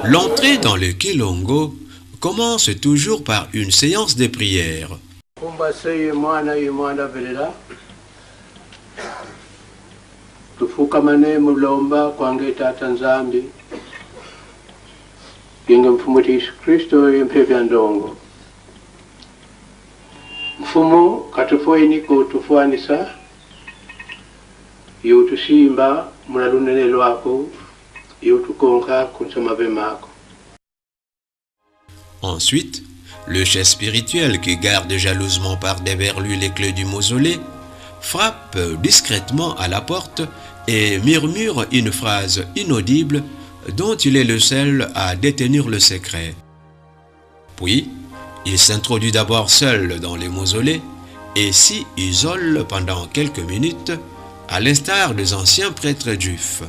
L'entrée dans le Kilongo commence toujours par une séance de prière. Tufukamane mulomba kwange tata nzambi yenga mfumo Yesu Kristo yempevya ndongo mfumo katufoini kutufuanisa yutusimba munalunene lwako yutukonka kunsoma vemako. Ensuite, le chef spirituel qui garde jalousement par derrière lui les clés du mausolée frappe discrètement à la porte et murmure une phrase inaudible dont il est le seul à détenir le secret. Puis, il s'introduit d'abord seul dans le mausolée et s'y isole pendant quelques minutes, à l'instar des anciens prêtres juifs.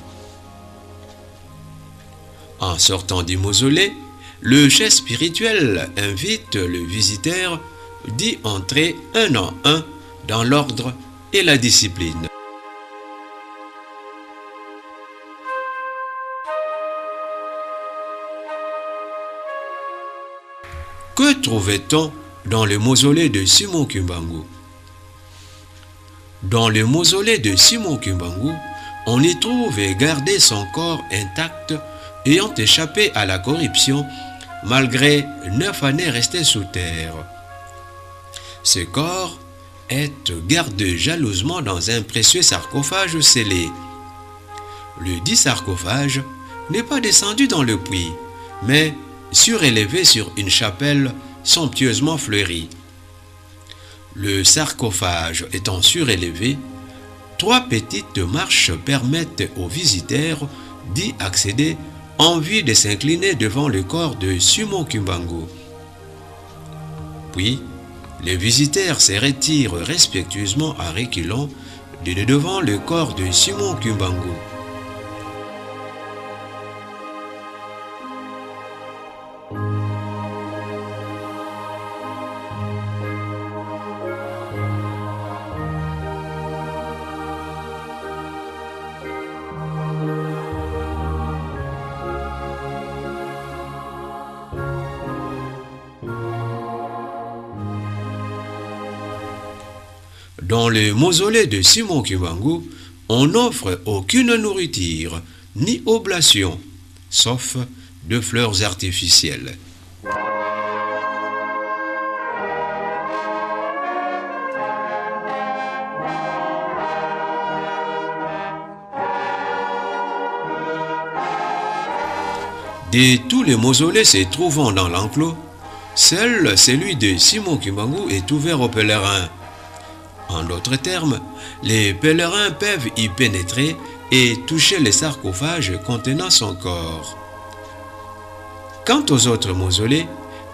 En sortant du mausolée, le chef spirituel invite le visiteur d'y entrer un en un dans l'ordre et la discipline. Que trouvait-on dans le mausolée de Simon Kimbangu? Dans le mausolée de Simon Kimbangu, on y trouve gardé son corps intact ayant échappé à la corruption malgré 9 années restées sous terre. Ce corps est gardé jalousement dans un précieux sarcophage scellé. Le dit sarcophage n'est pas descendu dans le puits, mais surélevé sur une chapelle somptueusement fleurie. Le sarcophage étant surélevé, 3 petites marches permettent aux visiteurs d'y accéder en vue de s'incliner devant le corps de Simon Kimbangu. Puis, les visiteurs se retirent respectueusement à reculons devant le corps de Simon Kimbangu. Dans le mausolée de Simon Kimbangu, on n'offre aucune nourriture ni oblation, sauf de fleurs artificielles. De tous les mausolées se trouvant dans l'enclos, seul celui de Simon Kimbangu est ouvert aux pèlerins. En d'autres termes, les pèlerins peuvent y pénétrer et toucher les sarcophages contenant son corps. Quant aux autres mausolées,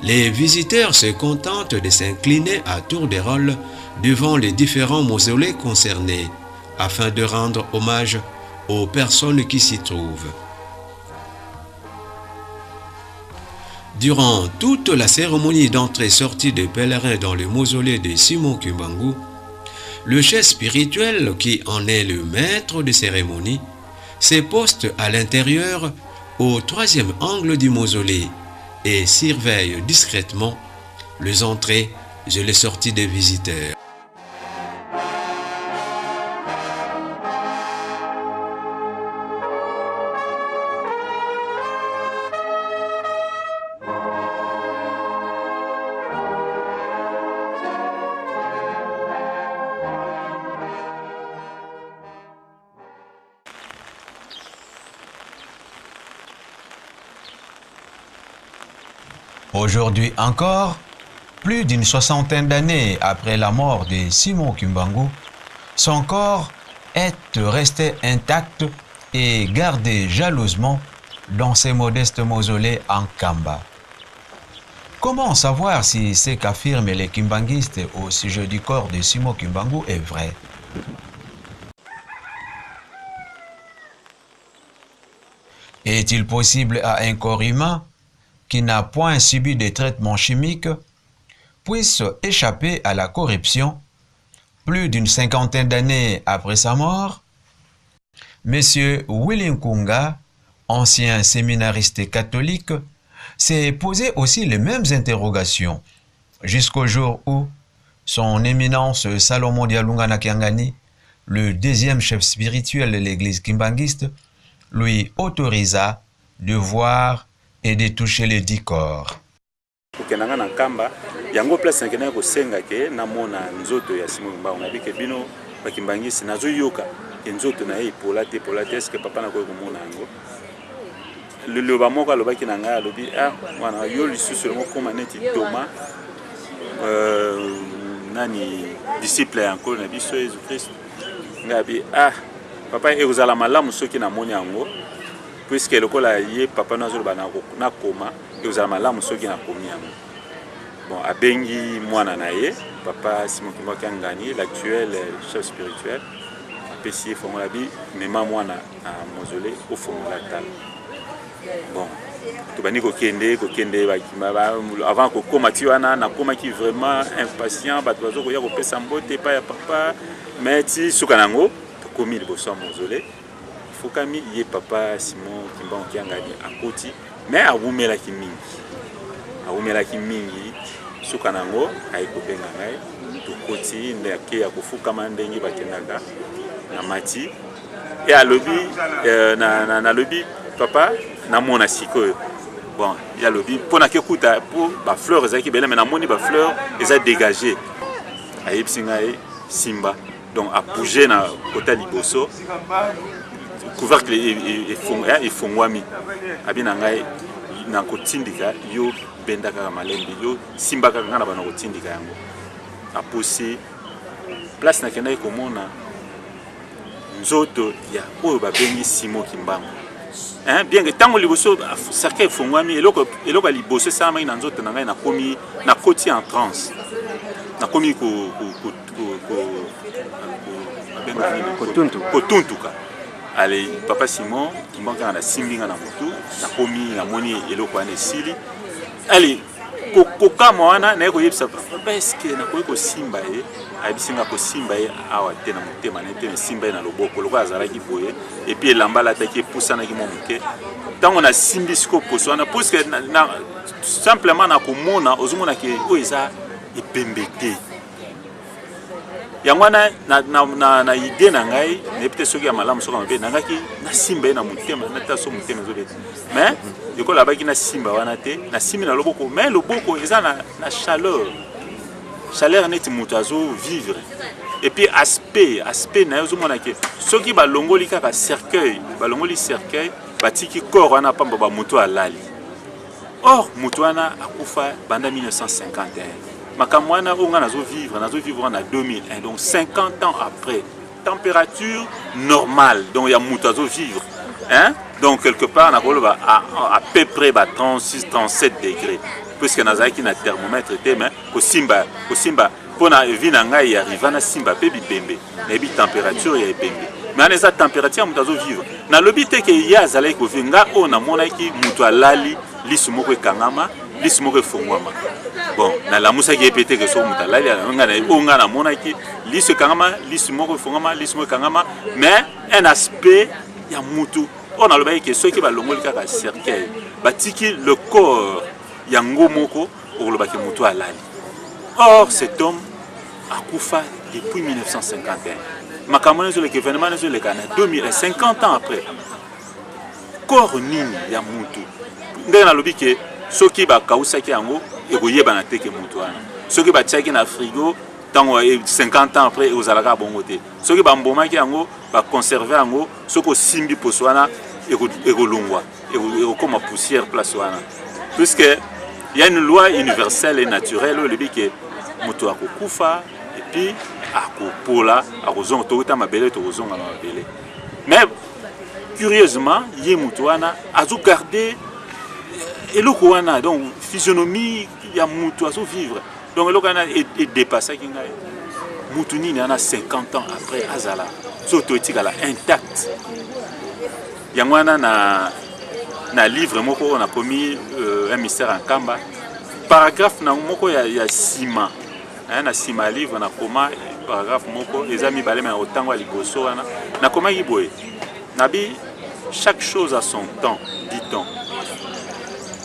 les visiteurs se contentent de s'incliner à tour de rôle devant les différents mausolées concernés, afin de rendre hommage aux personnes qui s'y trouvent. Durant toute la cérémonie d'entrée-sortie des pèlerins dans le mausolée de Simon Kimbangu, le chef spirituel, qui en est le maître de cérémonie, se poste à l'intérieur au 3e angle du mausolée et surveille discrètement les entrées et les sorties des visiteurs. Aujourd'hui encore, plus d'une 60aine d'années après la mort de Simon Kimbangu, son corps est resté intact et gardé jalousement dans ses modestes mausolées en Kamba. Comment savoir si ce qu'affirment les kimbanguistes au sujet du corps de Simon Kimbangu est vrai? Est-il possible à un corps humain qui n'a point subi de traitement chimique puisse échapper à la corruption plus d'une 50aine d'années après sa mort? Monsieur Willy Nkunga, ancien séminariste catholique, s'est posé aussi les mêmes interrogations, jusqu'au jour où son éminence Salomon Dialunga Nakiangani, le deuxième chef spirituel de l'église kimbanguiste, lui autorisa de voir et de toucher les 10 corps. Kenanga na kamba yango place nkena ko senga ke na mona nzoto ya Simon Kimbangu na bike bino bakimbangisi nazo yoka nzoto na ye polate est que papa na ko mona yango le loba moko loba kinanga lobi wana yo lisusu le moko maneti Thomas nani disciple encore na biso Jésus Christ ngabi papa e uzala malamu soki na moni yango puisque le kola ye papa nazo bana na koma et uzala malamu soki na komi yango bon abengi mwana na ye papa Simon Kimbangu Ngani l'actuel chef spirituel apesi fongola bi mema mwana na mausolée au fond la table bon to bani ko kende ba avant ko koma ti wana na koma ki vraiment impatient ba tozo ko ya ko pesa mbote pa ya papa mais ti sukanango to komi liboso mausolée fokami ye papa Simon Kimbangu Ngani akoti mais awumela ki mingi sukanango ayikobenga ngai to koti ndeke ya kofukama ndenge bakendaka na mati et alobi na lobi papa na mona sikoyo bon ya lobi pona ke kuta pour ba fleurs ezaki bele mais na moni ba fleurs eza dégagé ayipsinga simba donc a bouger na kota liboso couvercle et fongwami abina ngai na kotindika yo bendaka malembi yo simba kaka ngana bana kotindika yango a pousser place na kenda komona nzoto ya oyo babengi Simon Kimbangu bien que tango liboso cercle fongwami eloko liboso sama ina nzoto na ngai na komi na koti en transe na komi kotuntuka allez papa Simon Kimbangu na simbinga na motu na komi na moni eloko ane sili allez kokama wana na ko yebisa papa est-ce que na ko simba ye abisinga ko simba ye awa te na motema na te simba ye na loboko loko azalaki boye et puis elamba la taki pusana ki momuke tango na simbi siko poswana parce que simplement na komona ozomona ke oiza epembete yangwana na idée na ngai ne peut soki ya malamu soka mabe nangaki na simba ye na motema na taso motema zobeta mais yoko la baki na simba wana te na simbi na loboko mais loboko eza na chaleur net mutazo vivre et puis aspect na yozo mona ke soki balongoli kaka cercueil batiki corps wana pamba ba muto alali or muto wana akufa banda 1951 makamwana onga nazo vivre en 2001 donc 50 ans après température normale donc ya mutazo vivre donc quelque part na koloba à peu près 36 37 degrés puisque nazaki na thermomètre te mais ko simba pona vina ngai arriva na simba pe bipembe na bi température ya bipembe mais na esa température mutazo vivre na lobi te ke ya zalaki ko vinga ona mona ki mutu alali lisu moko ekangama lisu moko efongwama bon na la musa ki epete ke so mutu alali onga na mona ki lisu ekangama lisu moko efongwama lisu moko ekangama mais un aspect ya mutu on a le bail que ceux qui va longoli kaka cercueil batiki le corps yango moko pour le baki mutu alali. Or cet homme a kufa depuis 1951 makamone sur le événement sur le Ghana 2050 ans après corps nini ya mutu ndenge na lobi ke soki ba kausaki yango ekoyeba na teke mutu wana soki ba tiaki na frigo tango 50 ans après ozalaka bongo te soki ba mbomaki yango ba conserver yango soko simbi poswana ekolongwa ekoma poussière place wana puisque il y a une loi universelle et naturelle au libi que mutu akokufa et puis akopola akozonga tokota mabele tokozonga mabele mais curieusement ye mutu wana azo garder eloko wana donc physionomie ya mutu azo vivre donc eloko wana est dépassé ki ngai mutu nini ana 50 ans après azala soto etikala intact yango wana na livre moko on a promis un mystère en kamba paragraphe na moko ya sima na sima livre na koma paragraphe moko les amis balema otango liboso wana na koma yiboye nabi chaque chose a son temps, dit-on.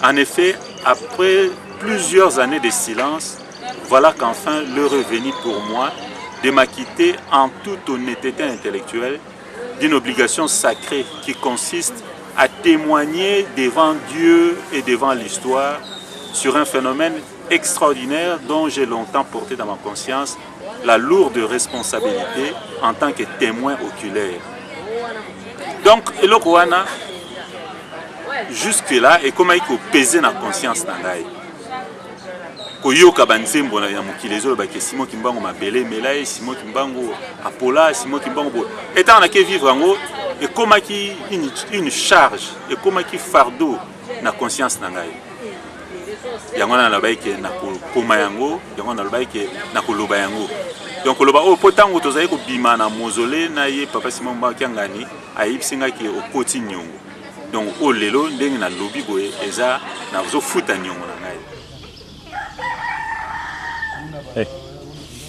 En effet, après plusieurs années de silence, voilà qu'enfin l'heure est venue pour moi de m'acquitter en toute honnêteté intellectuelle d'une obligation sacrée qui consiste à témoigner devant Dieu et devant l'histoire sur un phénomène extraordinaire dont j'ai longtemps porté dans ma conscience la lourde responsabilité en tant que témoin oculaire. Donc, eloko wana jusque-là et comme il faut peser dans la conscience nangai. Koyoka banzembo na mokili ezoloba ke Simon Kimbangu mabele melaye Simon Kimbangu apola Simon Kimbangu étant na ke vivre yango et comme une charge et comme fardeau na conscience nangai. Yango na loba ke na koma yango yango na loba ke na koloba yango. Donc loba o potango tozali ko bima na mausolée na ye papa Simon Kimbangu kyangani ayibsinga ke okoti nyongo. Donc o lelo ndenge na lobi boye eza na zo futa nyongo na ngai.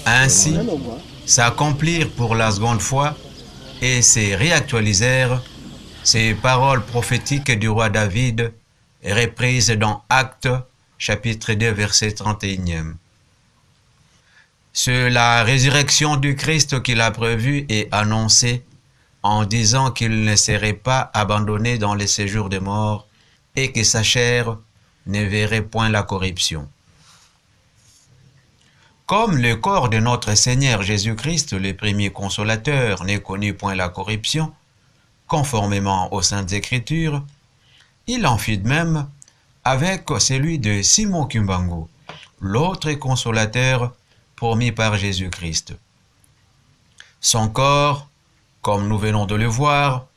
Ainsi, s'accomplirent pour la seconde fois et se réactualisèrent ces paroles prophétiques du roi David, reprises dans Actes, chapitre 2, verset 31. C'est la résurrection du Christ qu'il a prévue et annoncée en disant qu'il ne serait pas abandonné dans les séjours des morts et que sa chair ne verrait point la corruption. Comme le corps de notre Seigneur Jésus-Christ, le premier consolateur, n'est connu point la corruption, conformément aux Saintes Écritures, il en fit de même avec celui de Simon Kimbangu, l'autre consolateur promis par Jésus-Christ. Son corps, comme nous venons de le voir,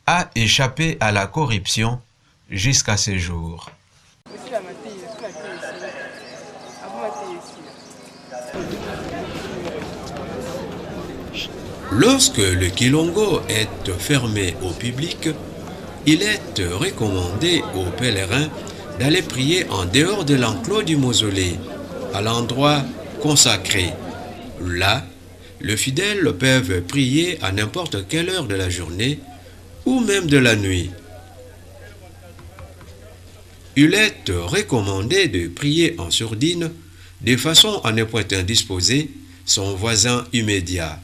a échappé à la corruption jusqu'à ce jour. Lorsque le Kilongo est fermé au public, il est recommandé aux pèlerins d'aller prier en dehors de l'enclos du mausolée, à l'endroit consacré. Là, les fidèles peuvent prier à n'importe quelle heure de la journée ou même de la nuit. Il est recommandé de prier en sourdine de façon à ne point indisposer son voisin immédiat.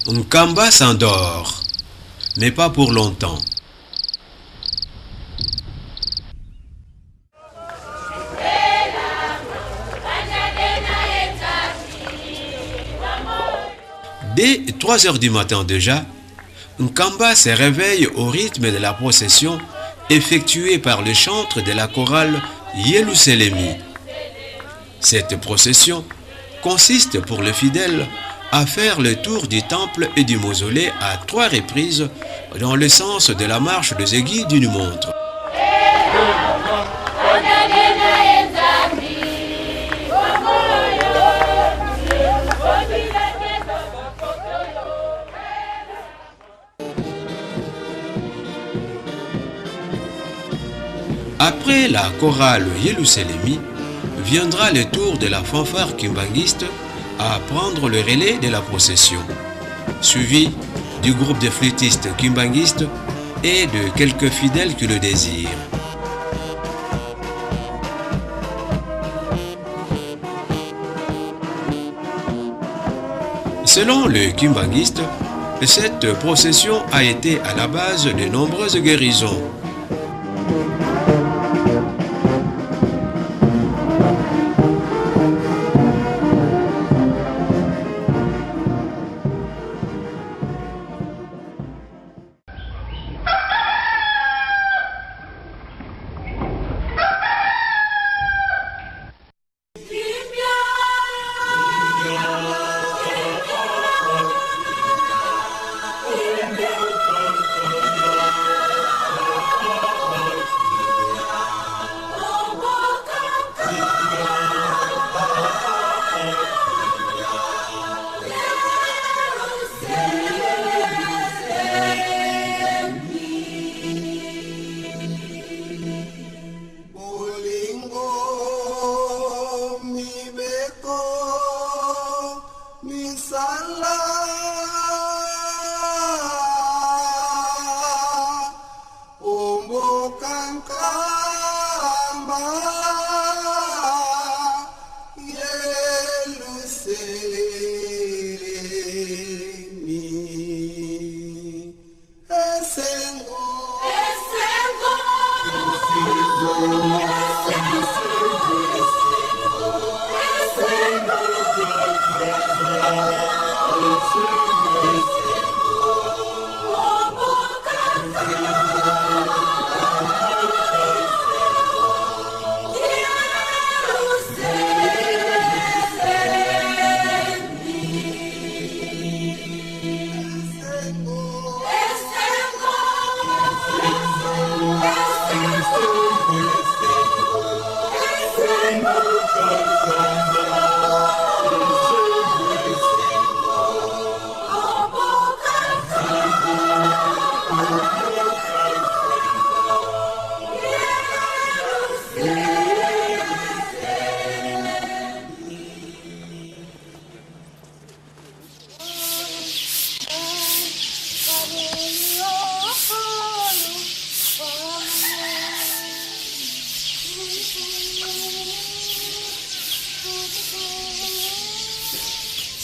Nkamba s'endort, mais pas pour longtemps. Dès 3 heures du matin déjà, Nkamba se réveille au rythme de la procession effectuée par le chantre de la chorale Yeluselemi. Cette procession consiste pour les fidèles à faire le tour du temple et du mausolée à 3 reprises dans le sens de la marche des aiguilles d'une montre. Après la chorale Yeluselemi, viendra le tour de la fanfare kimbanguiste à prendre le relais de la procession, suivi du groupe de flûtistes kimbanguistes et de quelques fidèles qui le désirent. Selon le kimbanguiste, Cette procession a été à la base de nombreuses guérisons.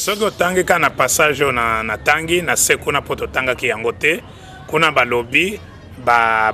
Soki otangika na passage na tangi na se kuna po totangaki yango te kuna balobi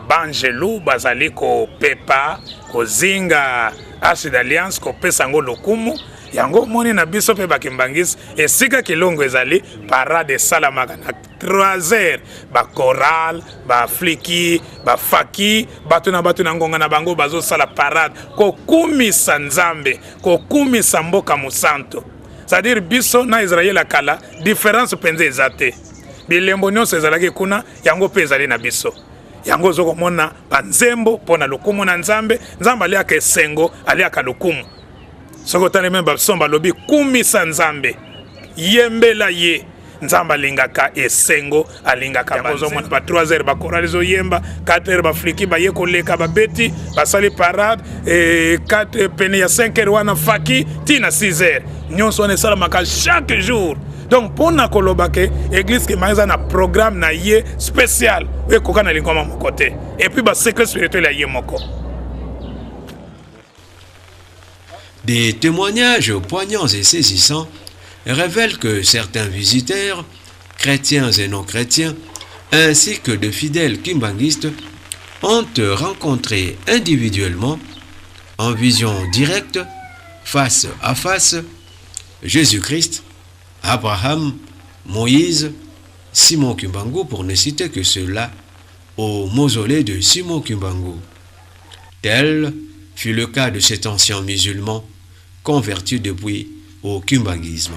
banjelu bazali kopepa kozinga Arche d'Alliance kopesa yango lokumu yango moni na biso pe bakimbangisi esika kilongo ezali parade esalamaka na 3h bakoral bafliki bafaki bato na ngonga na bango bazosala parade kokumisa nzambe kokumisa mboka mosantu. C'est-à-dire biso na Israël akala différence penze ezate bilembo nyonso ezalaki kuna yango pe ezali na biso yango zoko mona banzembo pona lokumu na nzambe aliaka esengo aliaka lokumu soko tane memba somba lobi kumisa nzambe yembela ye nzamba lingaka esengo alingaka yango mona ba 3h ba koralizo yemba 4h ba fliki ba ye koleka ba beti basali parade 4 pene ya 5h wana faki tina 6h nyonso on esalamaka chaque jour. Donc pour na kolobake église qui maïza na programme na ye spécial et koka na lingoma mon côté et puis ba secret spirituel ya ye moko. Des témoignages poignants et saisissants révèlent que certains visiteurs, chrétiens et non chrétiens, ainsi que de fidèles kimbanguistes, ont rencontré individuellement, en vision directe, face à face, Jésus-Christ, Abraham, Moïse, Simon Kimbangu, pour ne citer que ceux-là, au mausolée de Simon Kimbangu. Tel fut le cas de cet ancien musulman converti depuis au kimbanguisme.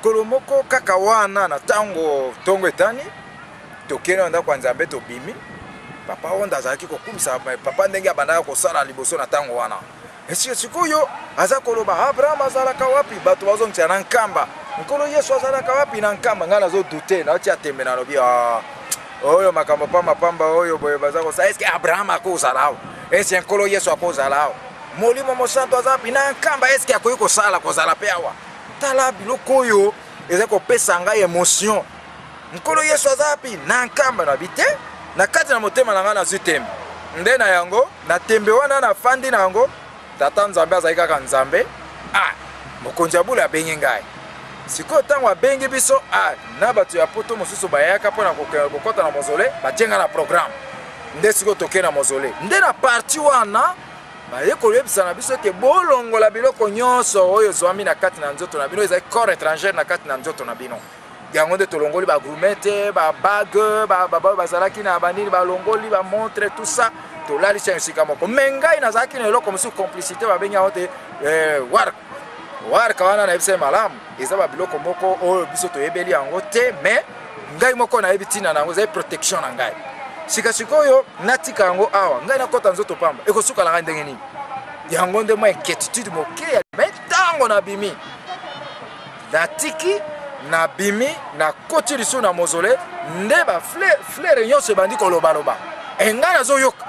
Kolomoko kakawana na tango tongo etani tokena nda kwa nzambe tobimi papa onda azaki kokumisa papa ndenge abandaka kosala liboso na tango wana esi sikuyo aza koloba Abraham azalaka wapi bato bazongtia na nkamba nkolo Yesu azalaka wapi na nkamba ngana zo dute na oti atembe na lobi oyo makambo pamba oyo boye bazako sa eske Abraham akozalao esi nkolo Yesu akozalao molimo mosanto azapi na nkamba eske akoyi kosala kozala pe awa tala biloko oyo eza kopesa ngai émotion nkolo Yesu azapi na nkamba na bite na kati na motema na nga na zutembe nde na yango na tembe wana na fandi na yango tata nzambe azali kaka nzambe mokonzi ya bula abengi ngai sikoyo ntango abengi biso na bato ya poto mosusu bayaka mpona kokɔta na mozole batienga na programme nde sikoyo tokei na mozole nde na parti wana baye koyebisa na biso ke bolongola biloko nyonso oyo ezwami na kati na nzoto na bino ezali corps étranger na kati na nzoto na bino yango nde tolongoli bagrumete babage bazalaki na banini balongoli bamontre tout ça tolalisa esika moko me ngai nazalaki na eloko mosusu complicité babengi yango te warka wana nayebisa malamu eza babiloko moko oyo biso toyebeli yango te me ngai moko nayebi ntina na yango ezali protection na ngai sikasikoyo natika yango awa ngai nakɔta nzoto pamba ekosukala ngai ndenge nini yango nde mwa inquiétude moke ya me ntango nabimi natiki nabimi nakoti lisusu na mozole nde baflere nyonso ebandi kolobaloba engai nazoyoka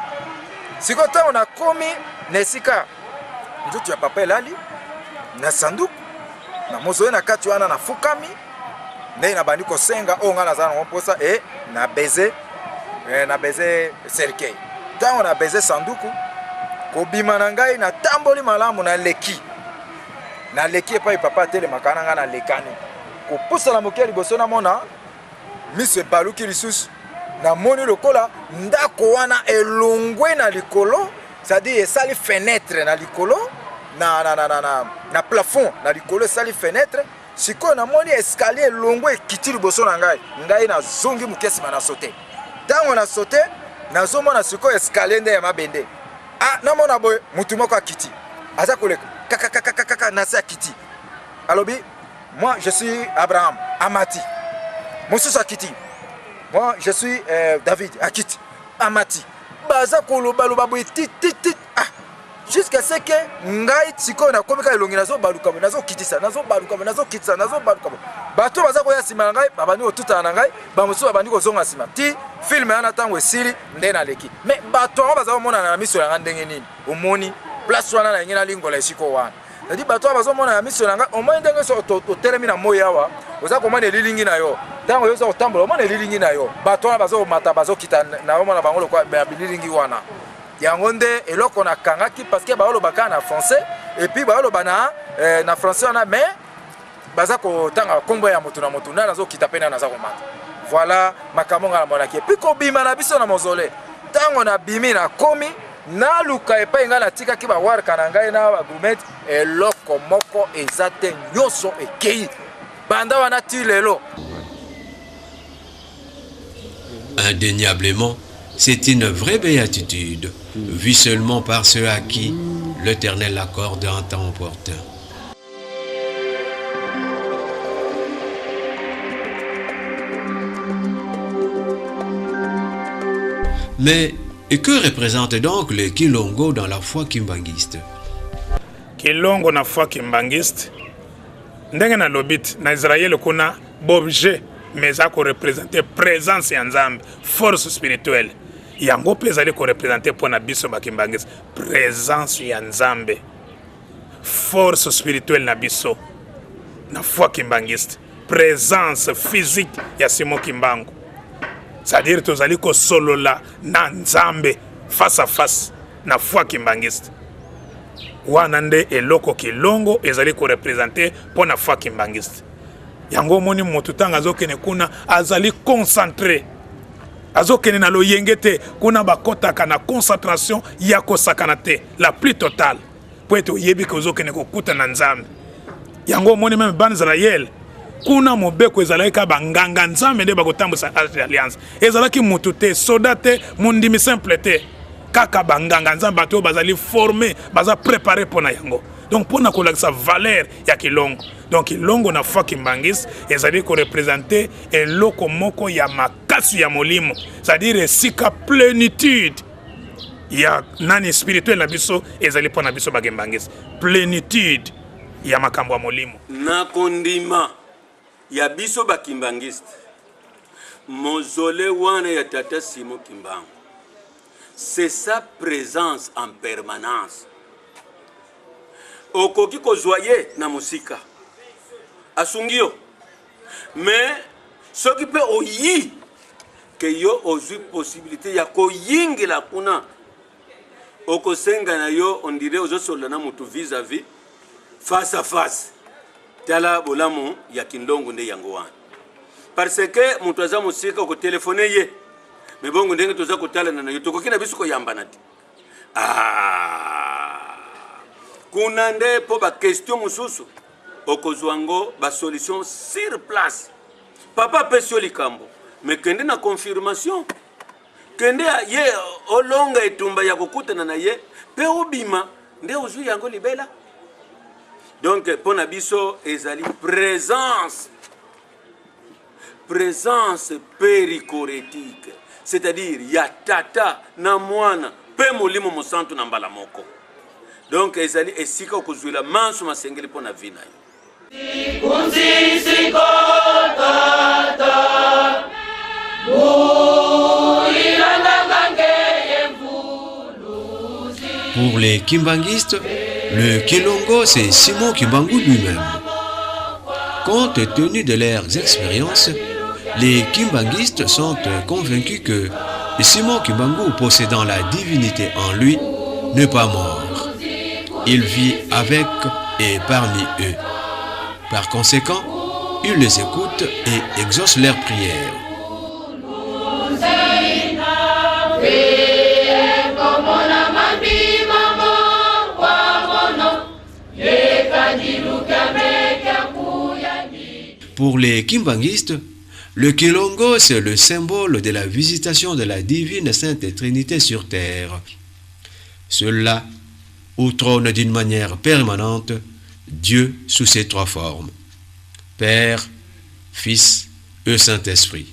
sikoyo ntango nakomi na esika nzoto ya papa elali na sanduku na mozole na kati wana nafukami nde nabandi kosenga oyo ngai nazala nango mposa na beze cercueil ntango na beze sanduku kobima na ngai natamboli malamu naleki epai papa atelemaka na ngai nalekani kopusana moke liboso namona miso ebaluki lisusu namoni lokola ndako wana elongwe na likolo c'est-à-dire esali fenêtre na likolo na plafond na likolo esali fenêtre sikoyo namoni escalier elongwe ekiti liboso na ngai nazongi moke nsima na sote ntango na sote nazomona sikoyo escalier nde ya mabende namona boye mutu moko akiti aza koleka kakakakakaka na se akiti alobi moi je suis Abraham amati mosusu akiti moi je suis David akiti amati baza kolobaloba boye tititit jusqu'à ce que ngai sikoyo nakomi ka elongi nazobaluka boye nazokitisa bato baza koya nsima na ngai babandi kotutana na ngai bamosusu babandi kozonga nsima ti filme wana ntango esili nde naleki me bato yango baza komonana na miso na ngai ndenge nini omoni place wana na yengi nalingola esiko wana c'est-à-dire bato wana bazomona na miso na ngai omoni ndenge so totelemi na moi awa oza komona elilingi na yo ntango yo oza kotambola omona elilingi na yo bato wana bazokomata bazokita na omona bango lokwa bililingi wana yango nde eloko nakangaki parce que baolobaka na français et puis baoloba na français wana mais baza kotanga kombo ya motu na motu nde nazokita mpe nde naza komata voilà makambo ngai namonaki epuis kobima na biso na mozole ntango nabimi nakomi naluka epai ngai natikaki bawarka na ngai na bagrumete eloko moko eza te nyonso ekei banda wana ti lelo. Indéniablement, c'est une vraie béatitude, vue seulement par ceux à qui l'Éternel accorde un temps opportun. Mais que représente donc le Kilongo dans la foi kimbanguiste? Kilongo na foi kimbanguiste ndenge na lobit na Israël kuna bobjet mais ça ko représenter présence ya Nzambe, force spirituelle. Yango pe ezali ko représenter pour na biso bakimbangisi présence ya Nzambe, force spirituelle na biso na foi kimbangiste, présence physique ya Simon Kimbangu. C'est-à-dire tozali ko solola na Nzambe face à face na foi kimbangiste. Wana nde eloko Kilongo ezali ko représenter pour na foi kimbangiste. Yango moni motu tanga azokene kuna azali concentré. Azokene na loyengete kuna bakotaka na concentration ya kosakana te la plus totale. Po eto yebi ko azokene kokuta na Nzambe. Yango moni même ban Israël kuna mobeko ezalaki ka banganga Nzambe nde bakotambusa alliance. Ezalaki motu te soda te mondimi simple te. Kaka banganga Nzambe bato bazali formé, baza préparé pona yango. Donc pour na kolakisa valeur ya Kilongo. Donc Kilongo na foi kimbangisi ezali ko représenter eloko moko ya makasi ya molimo, c'est-à-dire esika plénitude ya nani spirituel na biso ezali pona biso bagembangisi, plénitude ya makambo ya molimo. Na kondima ya biso bakimbangisi mozole wana ya tata Simon Kimbangu, c'est sa présence en permanence. Okoki kozwaye na musika asungio mais ce qui peut oyi que yo ozwi possibilité ya koyingila kuna okosenga na yo on dirait ozosola na mutu vis-à-vis face à face tala bolamu ya kindongo nde yango wana parce que moto aza mosika ko telefone ye me bongo ndenge toza kotala na yo tokoki na biso koyambana te kuna nde po ba question mosusu okozwa ngo ba solution sur place papa pesio likambo me kende na confirmation kende ye olonga etumba ya kokutana na ye pe obima nde ozwi yango libela. Donc pour nabiso ezali présence périchorétique, c'est-à-dire ya tata na mwana pe molimo mosantu na mbala moko. Donc ezali esika okuzwila manso masengeli po na vina yo. Pour les kimbanguistes, le Kilongo, c'est Simon Kimbangu lui-même. Compte tenu de leurs expériences, les kimbanguistes sont convaincus que Simon Kimbangu, possédant la divinité en lui, n'est pas mort. Il vit avec et parmi eux. Par conséquent, il les écoute et exauce leurs prières. Pour les kimbanguistes, le Kilongo, c'est le symbole de la visitation de la divine Sainte Trinité sur terre. Cela où trône d'une manière permanente Dieu sous ses trois formes, Père, Fils et Saint-Esprit.